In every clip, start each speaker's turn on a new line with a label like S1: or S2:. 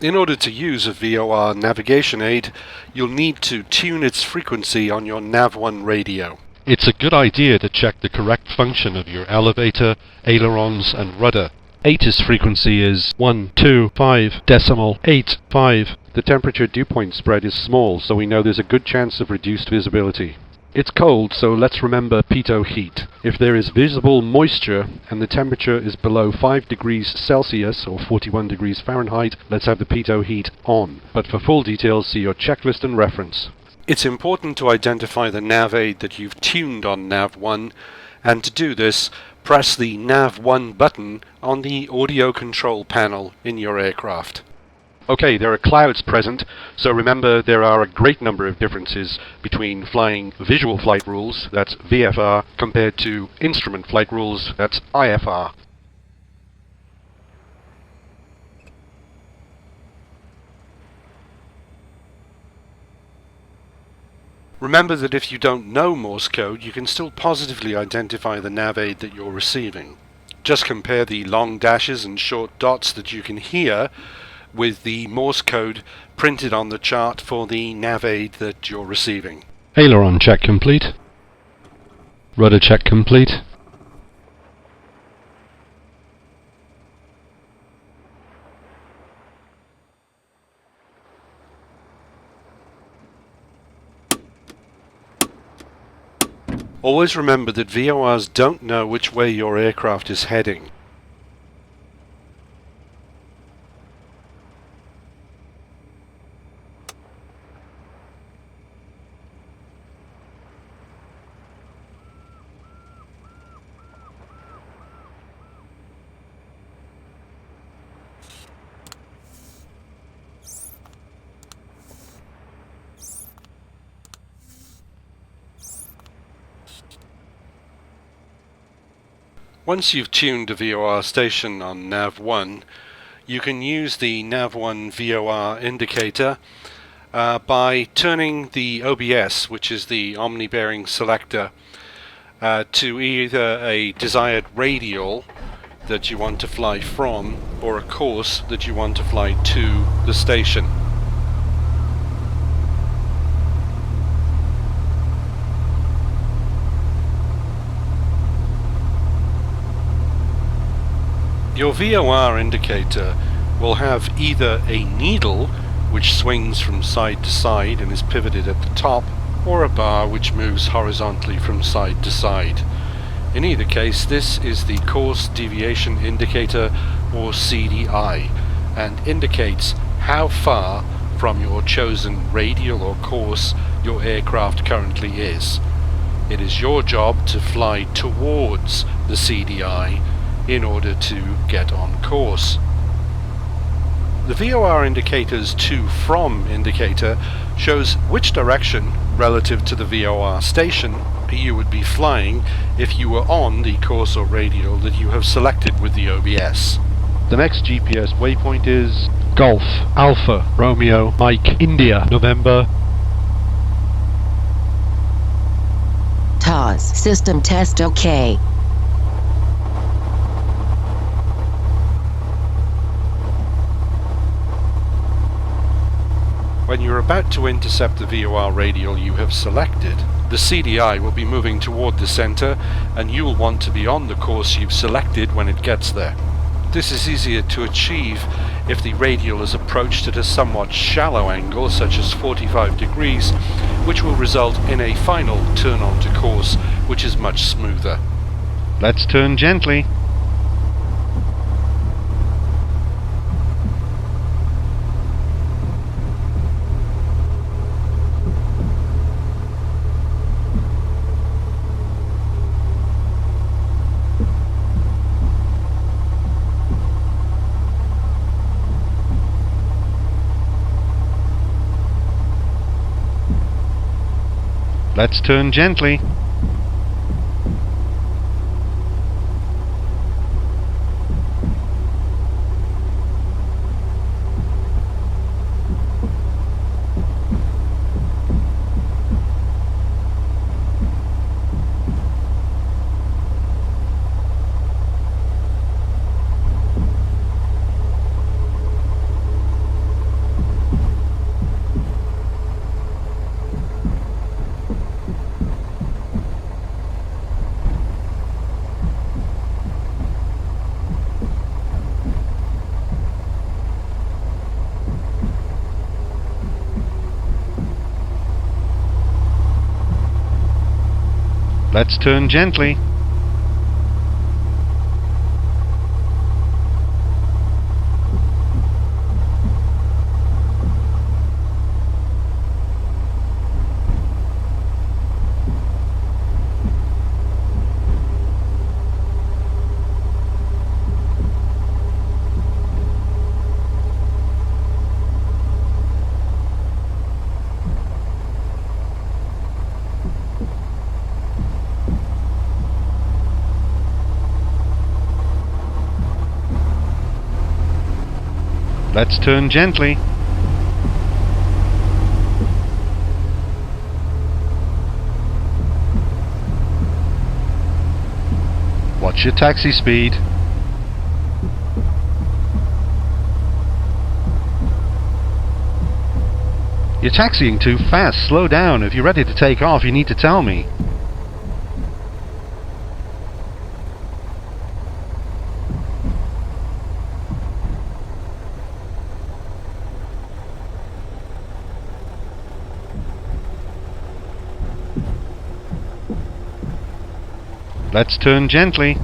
S1: In order to use a VOR navigation aid, you'll need to tune its frequency on your Nav1 radio. It's a good idea to check the correct function of your elevator, ailerons and rudder. ATIS frequency is 125.85. The temperature dew point spread is small, so we know there's a good chance of reduced visibility. It's cold, so let's remember pitot heat. If there is visible moisture and the temperature is below 5 degrees Celsius or 41 degrees Fahrenheit, let's have the pitot heat on. But for full details, see your checklist and reference. It's important to identify the nav aid that you've tuned on Nav1, and to do this, press the Nav1 button on the audio control panel in your aircraft. Okay, there are clouds present, so remember there are a great number of differences between flying visual flight rules, that's VFR, compared to instrument flight rules, that's IFR. Remember that if you don't know Morse code, you can still positively identify the nav aid that you're receiving. Just compare the long dashes and short dots that you can hear with the Morse code printed on the chart for the nav aid that you're receiving. Aileron check complete. Rudder check complete. Always remember that VORs don't know which way your aircraft is heading. Once you've tuned a VOR station on Nav1, you can use the Nav1 VOR indicator by turning the OBS, which is the omni-bearing selector, to either a desired radial that you want to fly from or a course that you want to fly to the station. Your VOR indicator will have either a needle which swings from side to side and is pivoted at the top, or a bar which moves horizontally from side to side. In either case, this is the Course Deviation Indicator, or CDI, and indicates how far from your chosen radial or course your aircraft currently is. It is your job to fly towards the CDI in order to get on course. The VOR indicator's to from indicator shows which direction relative to the VOR station you would be flying if you were on the course or radial that you have selected with the OBS. The next GPS waypoint is Golf, Alpha, Romeo, Mike, India, November.
S2: TOS system test OK.
S1: When you're about to intercept the VOR radial you have selected, the CDI will be moving toward the center and you will want to be on the course you've selected when it gets there. This is easier to achieve if the radial is approached at a somewhat shallow angle, such as 45 degrees, which will result in a final turn onto course which is much smoother. Let's turn gently. Let's turn gently. Let's turn gently. Let's turn gently. Watch your taxi speed. You're taxiing too fast. Slow down. If you're ready to take off, you need to tell me. Let's turn gently.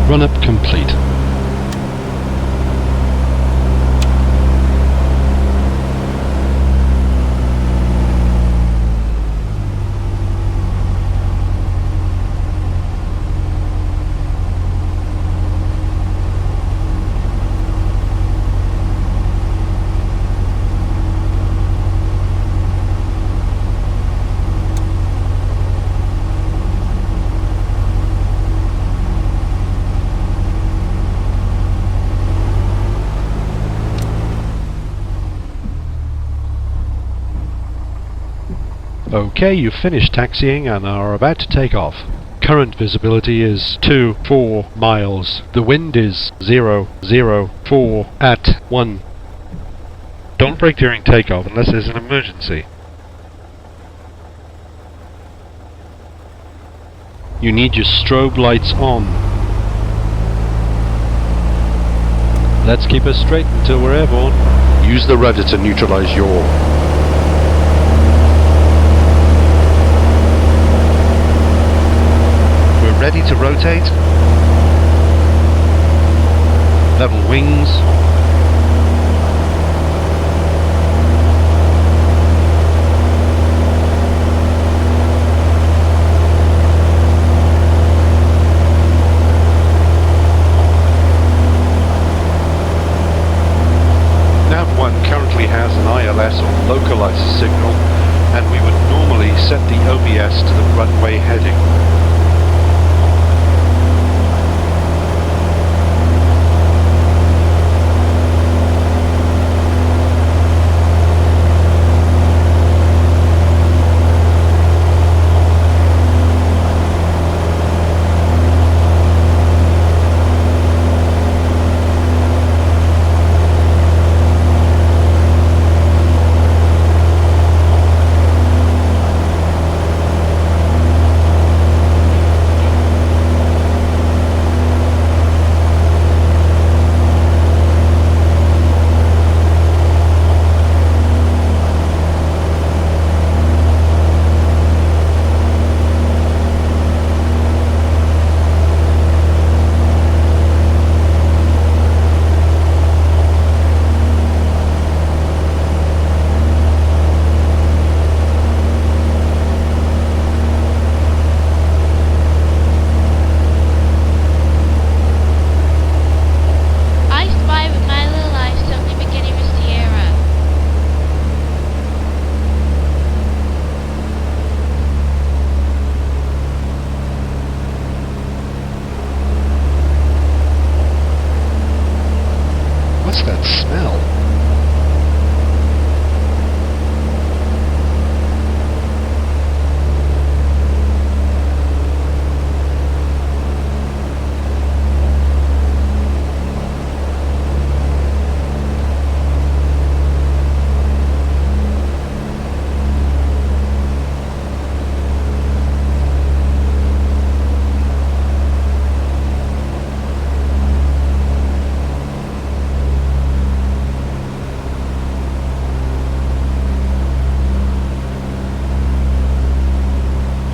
S1: Run-up complete. Okay, you've finished taxiing and are about to take off. Current visibility is 4 miles. The wind is 004 at 1. Don't brake during takeoff unless there's an emergency. You need your strobe lights on. Let's keep us straight until we're airborne. Use the rudder to neutralize yaw. Ready to rotate. Level wings. Nav 1 currently has an ILS or localizer signal, and we would normally set the OBS to the runway heading.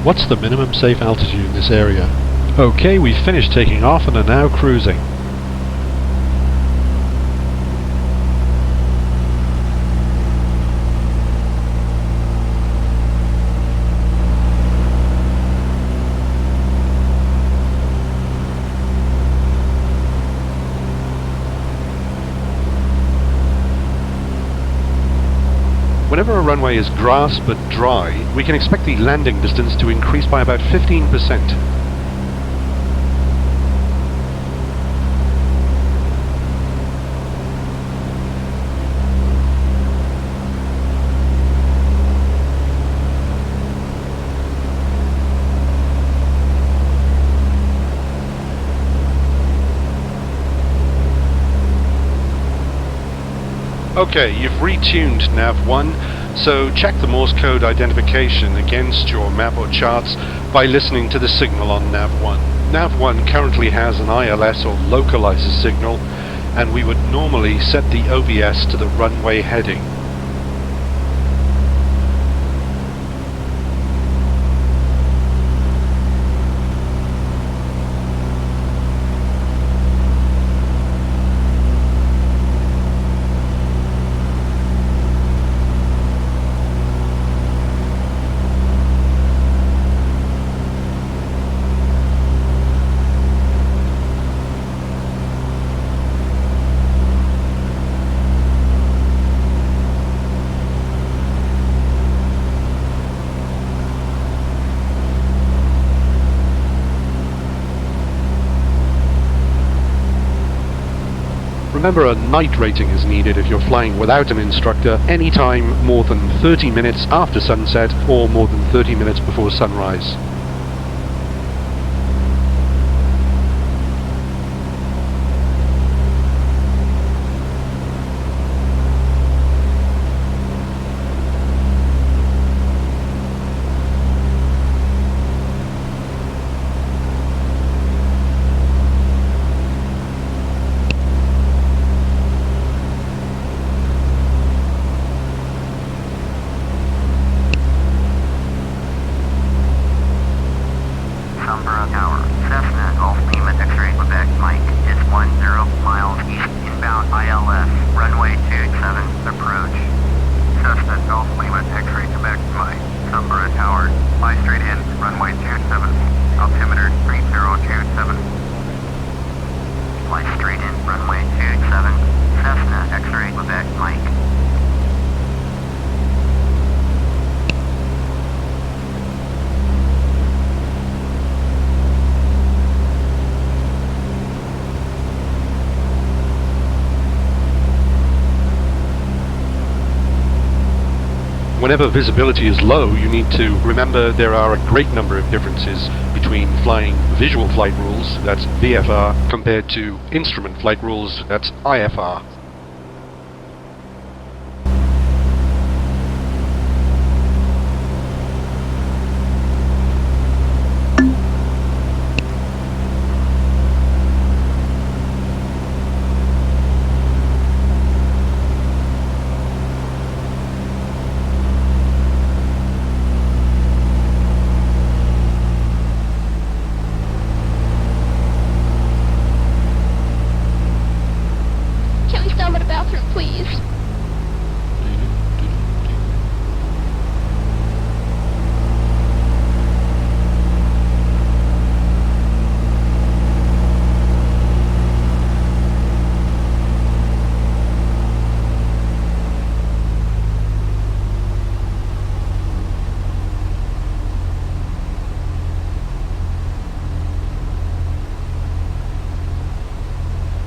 S1: What's the minimum safe altitude in this area? Okay, we've finished taking off and are now cruising. Whenever a runway is grass but dry, we can expect the landing distance to increase by about 15%. Okay, you've retuned Nav 1, so check the Morse code identification against your map or charts by listening to the signal on Nav 1. Nav 1 currently has an ILS or localizer signal, and we would normally set the OBS to the runway heading. Remember, a night rating is needed if you're flying without an instructor anytime more than 30 minutes after sunset or more than 30 minutes before sunrise.
S3: Sumburgh Tower, Cessna Golf Lima X-ray Quebec Mike is 10 miles east inbound ILS, runway 27, approach. Cessna Golf Lima X-ray Quebec Mike, Sumburgh Tower, fly straight in, runway 27, altimeter 3027. Fly straight in, runway 27, Cessna X-ray Quebec Mike.
S1: Whenever visibility is low, you need to remember there are a great number of differences between flying visual flight rules, that's VFR, compared to instrument flight rules, that's IFR.
S4: Can we stop at a bathroom, please?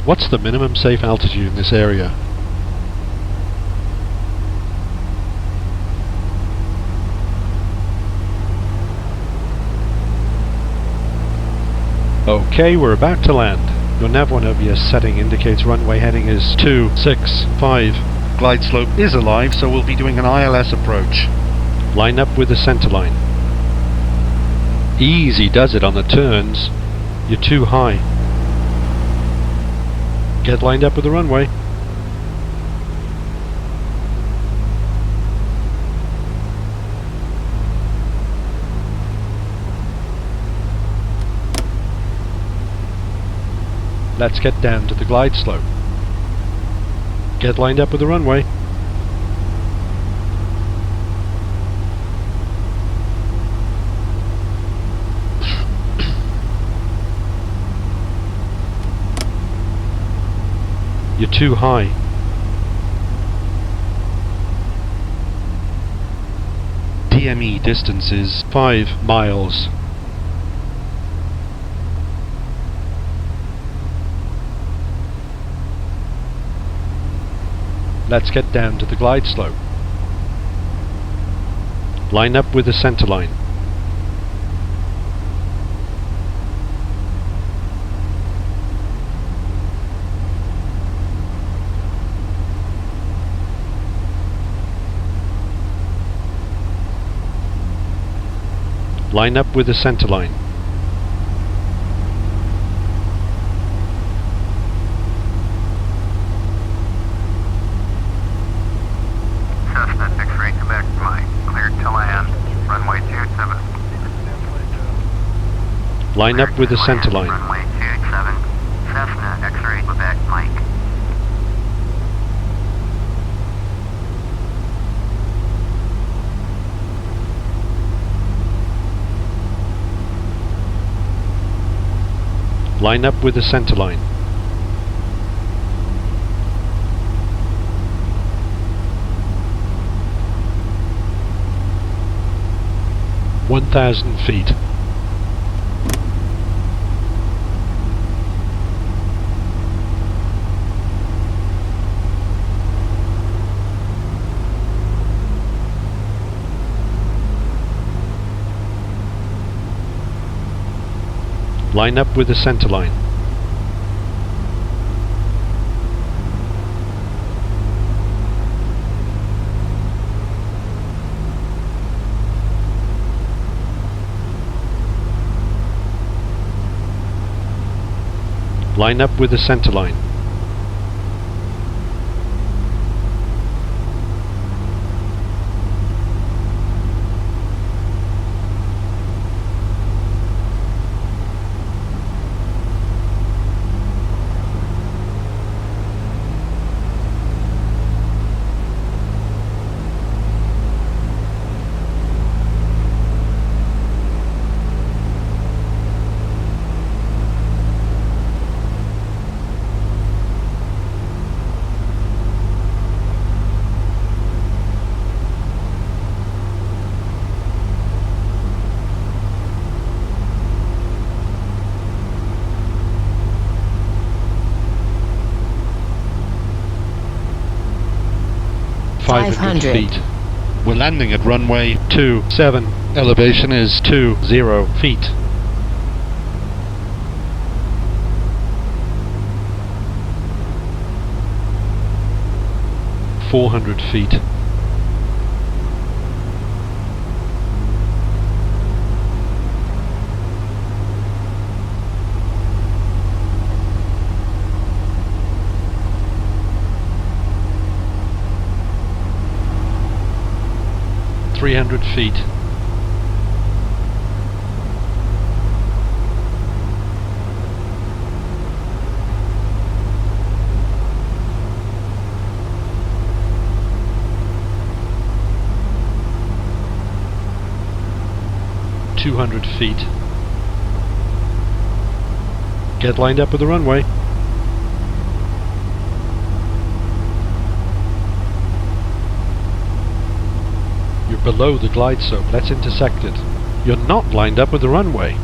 S1: What's the minimum safe altitude in this area? Okay, we're about to land. Your Nav 1 OBS setting indicates runway heading is 265. Glide slope is alive, so we'll be doing an ILS approach. Line up with the center line. Easy does it on the turns. You're too high. Get lined up with the runway. Let's get down to the glide slope. Get lined up with the runway. You're too high. DME distance is 5 miles. Let's get down to the glide slope. Line up with the center line. Line up with the center line.
S3: Cessna X-ray Quebec flight, cleared to land, runway 27.
S1: Line up with the center line.
S3: Runway 27, Cessna X-ray Quebec Mike.
S1: Line up with the center line. (1,000 feet). Line up with the center line. Line up with the center line. feet. We're landing at runway 27. Elevation is 20 feet. (400 feet). (300 feet). (200 feet). Get lined up with the runway. You're below the glide slope. Let's intersect it. You're not lined up with the runway.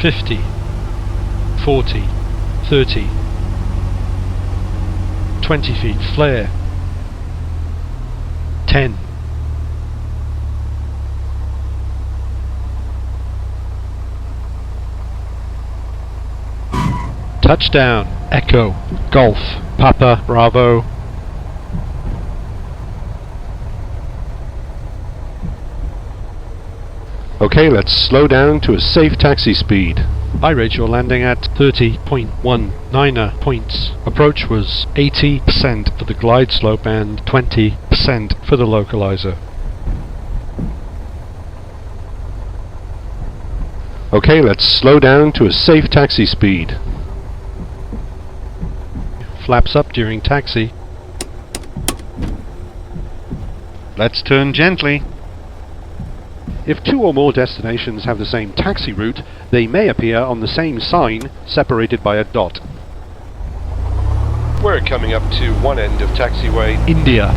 S1: (50, 40, 30, 20 feet, flare, 10, touchdown, Echo, Golf, Papa, Bravo.
S5: Okay, let's slow down to a safe taxi speed.
S1: I rate your landing at 30.19 points. Approach was 80% for the glide slope and 20% for the localizer.
S5: Okay, let's slow down to a safe taxi speed.
S1: Flaps up during taxi.
S5: Let's turn gently.
S1: If two or more destinations have the same taxi route, they may appear on the same sign, separated by a dot.
S5: We're coming up to one end of taxiway.
S1: India.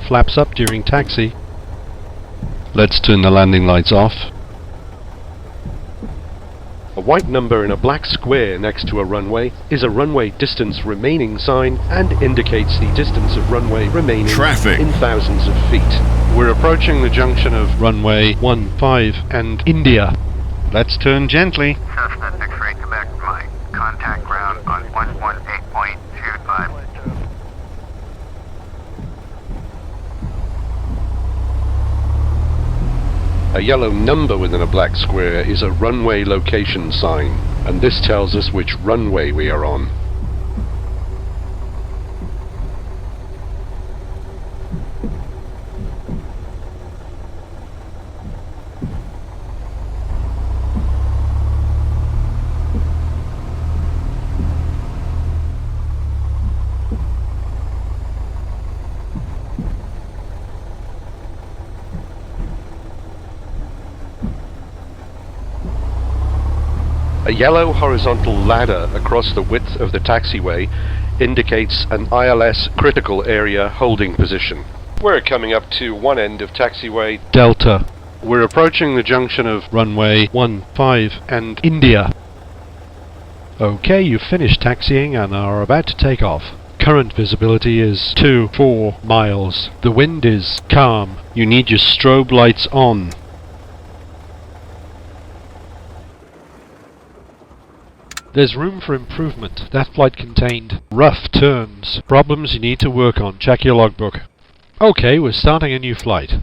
S1: Flaps up during taxi.
S5: Let's turn the landing lights off.
S1: A white number in a black square next to a runway is a runway distance remaining sign and indicates the distance of runway remaining
S6: Traffic.
S1: in thousands of feet. We're approaching the junction of runway 15 and India.
S5: Let's turn gently.
S3: Cessna X-ray Quebec, my contact ground on 118.25.
S5: A yellow number within a black square is a runway location sign, and this tells us which runway we are on. A yellow horizontal ladder across the width of the taxiway indicates an ILS critical area holding position. We're coming up to one end of taxiway
S1: Delta. We're approaching the junction of runway 15 and India. Okay, you've finished taxiing and are about to take off. Current visibility is 4 miles. The wind is calm.
S5: You need your strobe lights on.
S1: There's room for improvement. That flight contained rough turns, problems you need to work on. Check your logbook. Okay, we're starting a new flight.